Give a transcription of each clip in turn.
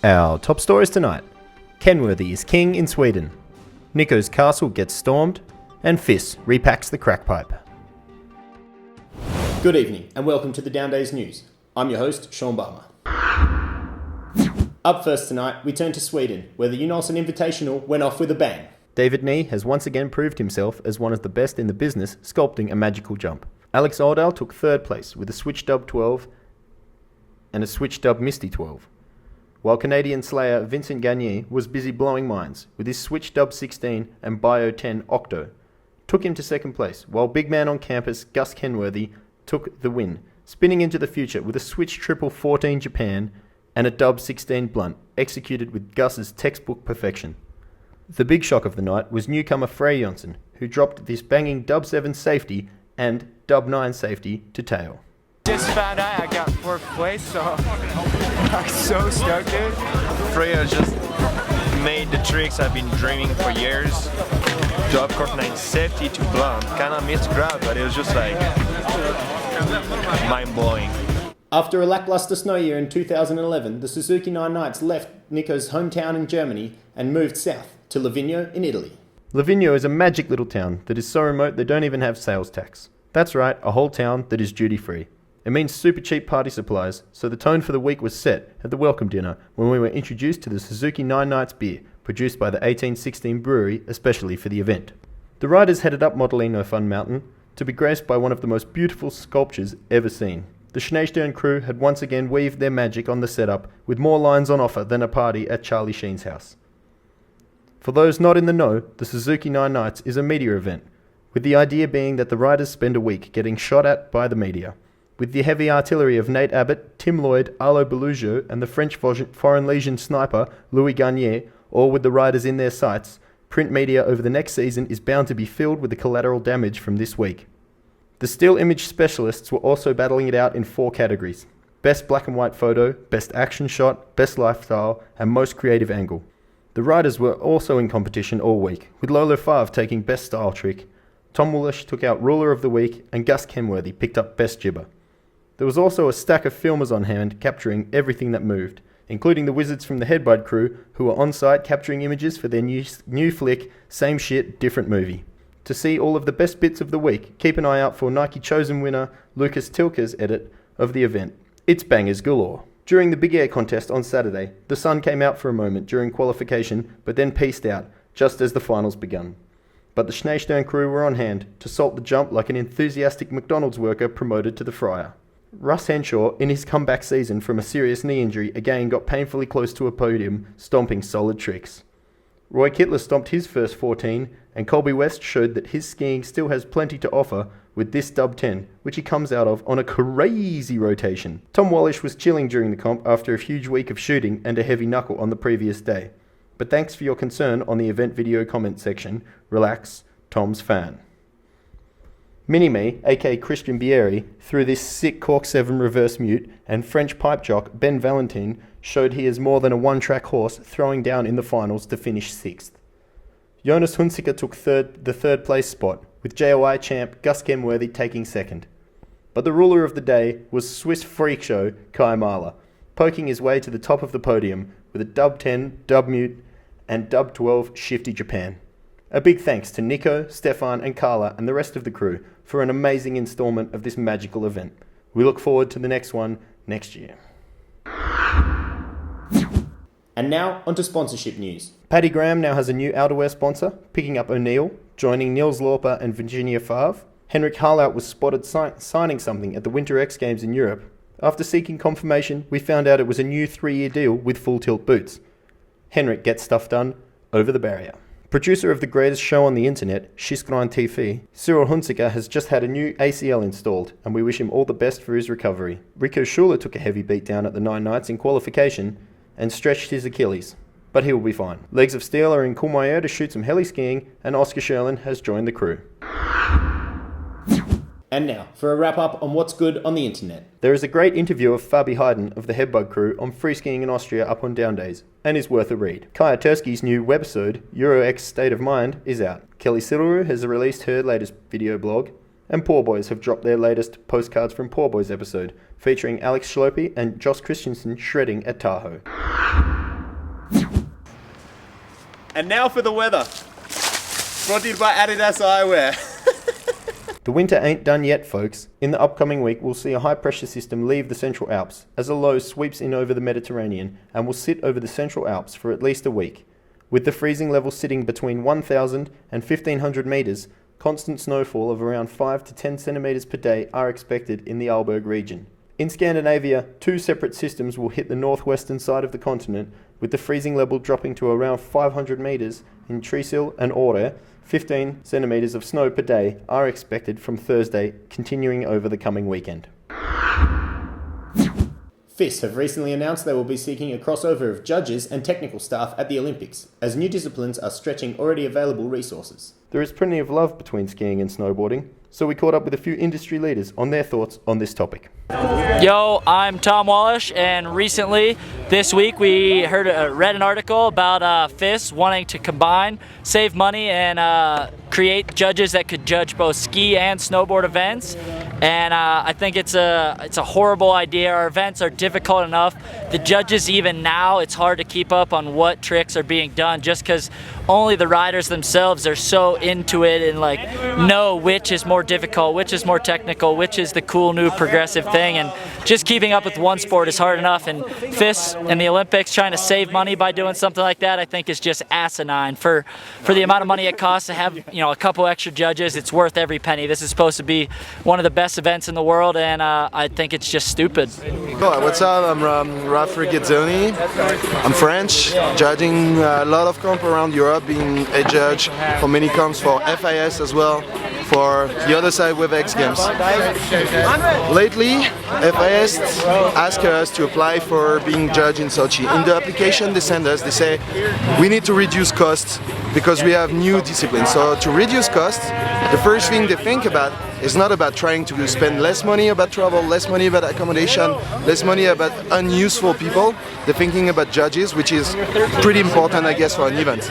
Our top stories tonight. Kenworthy is king in Sweden. Nico's castle gets stormed. And F.I.S repacks the crack pipe. Good evening and welcome to the Downdays news. I'm your host, Sean Barmer. Up first tonight, we turn to Sweden, where the Unison Invitational went off with a bang. David Nee has once again proved himself as one of the best in the business sculpting a magical jump. Alex Oldal took third place with a switch dub 12 and a switch dub Misty 12. While Canadian slayer Vincent Gagné was busy blowing minds with his switch dub 16 and bio 10 Octo. Took him to second place, while big man on campus Gus Kenworthy took the win, spinning into the future with a switch triple 14 Japan and a dub 16 blunt, executed with Gus's textbook perfection. The big shock of the night was newcomer Frey Jonsson, who dropped this banging dub 7 safety and dub 9 safety to tail. Just found out I got fourth place, so I'm so stoked, dude. Freya just made the tricks I've been dreaming for years. Dub court 9 safety to blunt. Kinda missed grab, but it was just like mind-blowing. After a lackluster snow year in 2011, the Suzuki Nine Knights left Nico's hometown in Germany and moved south to Livigno in Italy. Livigno is a magic little town that is so remote they don't even have sales tax. That's right, a whole town that is duty-free. It means super cheap party supplies, so the tone for the week was set at the welcome dinner when we were introduced to the Suzuki Nine Knights beer, produced by the 1816 brewery especially for the event. The riders headed up Mottolino Fun Mountain to be graced by one of the most beautiful sculptures ever seen. The Snowboarding crew had once again weaved their magic on the setup with more lines on offer than a party at Charlie Sheen's house. For those not in the know, the Suzuki Nine Knights is a media event, with the idea being that the riders spend a week getting shot at by the media. With the heavy artillery of Nate Abbott, Tim Lloyd, Arlo Belujo and the French Foreign Legion sniper Louis Garnier, all with the riders in their sights, print media over the next season is bound to be filled with the collateral damage from this week. The still image specialists were also battling it out in 4 categories: Best Black and White Photo, Best Action Shot, Best Lifestyle and Most Creative Angle. The riders were also in competition all week, with Lolo Favre taking Best Style Trick, Tom Woolish took out Ruler of the Week and Gus Kenworthy picked up Best Jibber. There was also a stack of filmers on hand capturing everything that moved, including the wizards from the Headbud crew who were on site capturing images for their new flick, Same Shit, Different Movie. To see all of the best bits of the week, keep an eye out for Nike Chosen winner Lucas Tilke's edit of the event. It's bangers galore. During the Big Air contest on Saturday, the sun came out for a moment during qualification but then peaced out just as the finals begun. But the Snowboarding crew were on hand to salt the jump like an enthusiastic McDonald's worker promoted to the fryer. Russ Henshaw, in his comeback season from a serious knee injury, again got painfully close to a podium, stomping solid tricks. Roy Kittler stomped his first 14, and Colby West showed that his skiing still has plenty to offer with this dub 10, which he comes out of on a crazy rotation. Tom Wallish was chilling during the comp after a huge week of shooting and a heavy knuckle on the previous day. But thanks for your concern on the event video comment section. Relax, Tom's fan. Mini-Me, aka Christian Bieri, threw this sick Cork 7 reverse mute, and French pipe jock Ben Valentin showed he is more than a one-track horse, throwing down in the finals to finish 6th. Jonas Hunziker took the third place spot, with JOI champ Gus Kenworthy taking 2nd. But the ruler of the day was Swiss freak show Kai Mahler, poking his way to the top of the podium with a dub 10, dub mute, and dub 12 shifty Japan. A big thanks to Nico, Stefan and Carla and the rest of the crew for an amazing installment of this magical event. We look forward to the next one next year. And now, onto sponsorship news. Paddy Graham now has a new outerwear sponsor, picking up O'Neill, joining Niels Lauper and Virginia Favre. Henrik Harlout was spotted signing something at the Winter X Games in Europe. After seeking confirmation, we found out it was a new 3-year deal with full tilt boots. Henrik gets stuff done over the barrier. Producer of the greatest show on the internet, Shiskran TV, Cyril Hunziker has just had a new ACL installed, and we wish him all the best for his recovery. Rico Schuler took a heavy beat down at the Nine Knights in qualification and stretched his Achilles, but he will be fine. Legs of Steel are in Courmayeur to shoot some heli skiing, and Oscar Sherlin has joined the crew. And now, for a wrap-up on what's good on the internet. There is a great interview of Fabi Hayden of the Headbug crew on free skiing in Austria up on Downdays, and is worth a read. Kaya Turski's new webisode, EuroX State of Mind, is out. Kelly Sildauru has released her latest video blog, and Poor Boys have dropped their latest Postcards from Poor Boys episode, featuring Alex Schlope and Josh Christensen shredding at Tahoe. And now for the weather. Brought to you by Adidas Eyewear. The winter ain't done yet, folks. In the upcoming week, we'll see a high-pressure system leave the Central Alps as a low sweeps in over the Mediterranean and will sit over the Central Alps for at least a week. With the freezing level sitting between 1,000 and 1,500 metres, constant snowfall of around 5 to 10 centimetres per day are expected in the Arlberg region. In Scandinavia, 2 separate systems will hit the northwestern side of the continent, with the freezing level dropping to around 500 metres in Trysil and Åre. 15 centimetres of snow per day are expected from Thursday, continuing over the coming weekend. F.I.S have recently announced they will be seeking a crossover of judges and technical staff at the Olympics, as new disciplines are stretching already available resources. There is plenty of love between skiing and snowboarding, so we caught up with a few industry leaders on their thoughts on this topic. Yo, I'm Tom Wallish, and recently, this week, we read an article about F.I.S wanting to combine, save money, and create judges that could judge both ski and snowboard events. And I think it's a horrible idea. Our events are difficult enough. The judges, even now, it's hard to keep up on what tricks are being done, just because only the riders themselves are so into it and like know which is more difficult, which is more technical, which is the cool new progressive thing. And just keeping up with one sport is hard enough. And F.I.S and the Olympics trying to save money by doing something like that, I think is just asinine. For the amount of money it costs to have, you know, a couple extra judges, it's worth every penny. This is supposed to be one of the best events in the world, and I think it's just stupid. Cool. What's up? I'm Raf Rigazzoni. I'm French, judging a lot of comp around Europe, being a judge for many comps for F.I.S as well, for the other side with X Games. Lately, F.I.S asked us to apply for being judged in Sochi. In the application they send us, they say we need to reduce costs because we have new disciplines. So to reduce costs, the first thing they think about is not about trying to spend less money about travel, less money about accommodation, less money about unuseful people. They're thinking about judges, which is pretty important, I guess, for an event.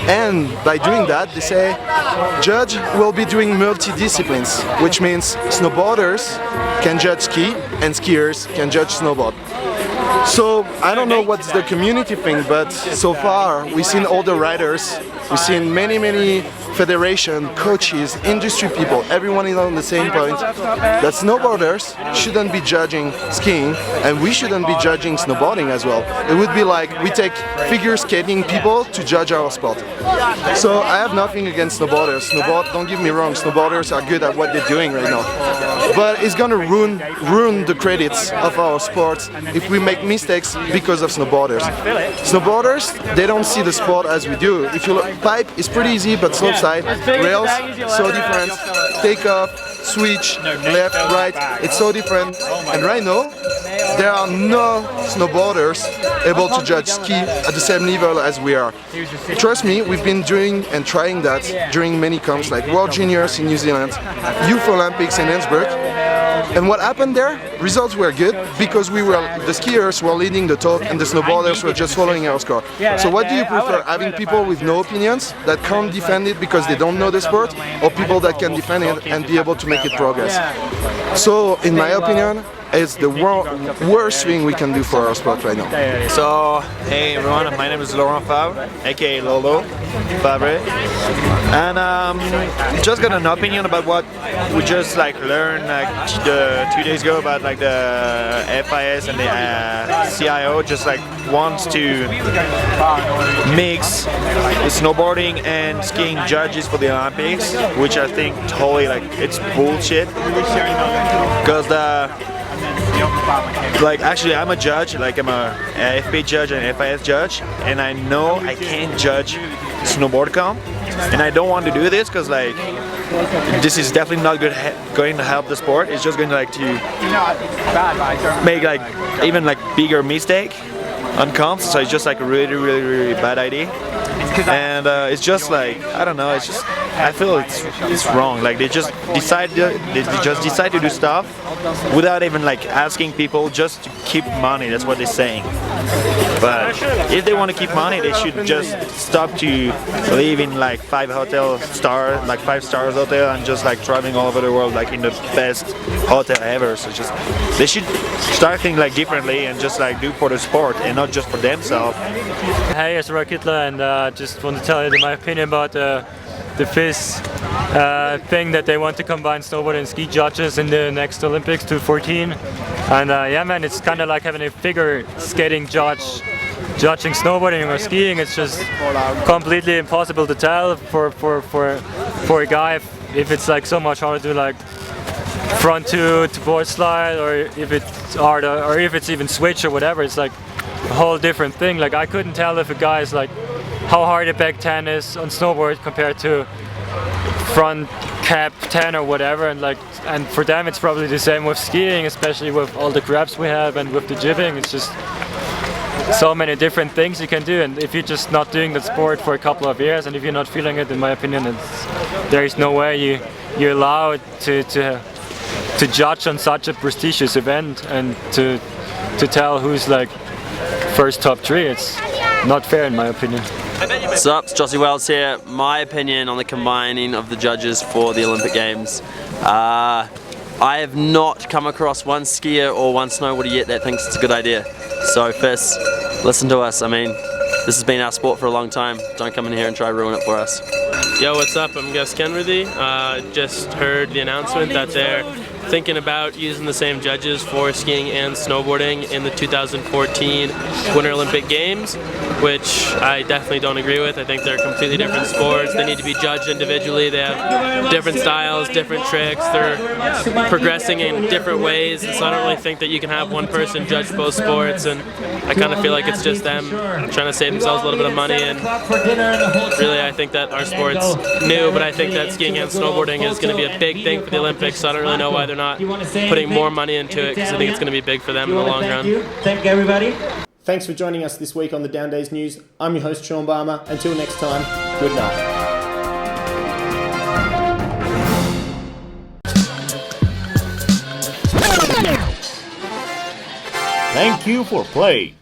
And by doing that, they say judge will be doing multi-disciplines, which means snowboarders can judge ski and skiers can judge snowboard. So I don't know what's the community thing, but so far we've seen all the riders, we've seen many federation, coaches, industry people, everyone is on the same point that snowboarders shouldn't be judging skiing and we shouldn't be judging snowboarding as well. It would be like we take figure skating people to judge our sport. So I have nothing against snowboarders. Don't get me wrong, snowboarders are good at what they're doing right now. But it's gonna ruin the credits of our sport if we make mistakes because of snowboarders. Snowboarders, they don't see the sport as we do. If you look, pipe is pretty easy, but slopestyle, rails, so different. Take off, switch, left, right, it's so different. And right now, there are no snowboarders able to judge ski at the same level as we are. Trust me, we've been doing and trying that during many comps like World Juniors in New Zealand, Youth Olympics in Innsbruck. And what happened there? Results were good because the skiers were leading the talk and the snowboarders were just following our score. So what do you prefer? Having people with no opinions that can't defend it because they don't know the sport, or people that can defend it and be able to make it progress? So in my opinion, it's the worst thing we can do for our sport right now. So, hey everyone, my name is Laurent Favre, aka Lolo Favre, and just got an opinion about what we just learned 2 days ago about the F.I.S and the CIO just wants to mix the snowboarding and skiing judges for the Olympics, which I think totally it's bullshit, because actually I'm a judge, I'm a FP judge and F.I.S judge, and I know I can't judge snowboard comp, and I don't want to do this because this is definitely not going to help the sport. It's just going to make even bigger mistake on comps, so it's just a really bad idea. And it's just I don't know, it's just I feel it's wrong. They just decide to do stuff without even asking people, just to keep money. That's what they're saying. But if they want to keep money, they should just stop to live in like 5-star hotel and just like traveling all over the world like in the best hotel ever. So just they should start thinking like differently and just like do for the sport and not just for themselves. Hey, it's Rakitla, and just want to tell you my opinion about the F.I.S thing that they want to combine snowboard and ski judges in the next Olympics 2014. And yeah, man, it's kind of like having a figure skating judge judging snowboarding or skiing. It's just completely impossible to tell for a guy if it's like so much harder to like front to board slide, or if it's hard, or if it's even switch or whatever. It's like a whole different thing. Like I couldn't tell if a guy is like how hard a back 10 is on snowboard compared to front cap 10 or whatever, and for them it's probably the same with skiing, especially with all the grabs we have and with the jibbing. It's just so many different things you can do, and if you're just not doing that sport for a couple of years, and if you're not feeling it, in my opinion, there is no way you're allowed to judge on such a prestigious event and to tell who's like first top 3. It's not fair in my opinion. What's up, it's Jossie Wells here. My opinion on the combining of the judges for the Olympic Games. I have not come across one skier or one snowboarder yet that thinks it's a good idea. So F.I.S, listen to us. I mean, this has been our sport for a long time. Don't come in here and try to ruin it for us. Yo, what's up? I'm Gus Kenworthy. Just heard the announcement that they're thinking about using the same judges for skiing and snowboarding in the 2014 Winter Olympic Games, which I definitely don't agree with. I think they're completely different sports. They need to be judged individually. They have different styles, different tricks. They're progressing in different ways, and so I don't really think that you can have one person judge both sports, and I kind of feel like it's just them trying to save themselves a little bit of money, and really I think that our sport's new, but I think that skiing and snowboarding is going to be a big thing for the Olympics, so I don't really know why they're not putting more money into it, because I think it's going to be big for them in the long run. Thank you, everybody. Thanks for joining us this week on the Downdays News. I'm your host, Sean Barmer. Until next time, good night. Thank you for playing.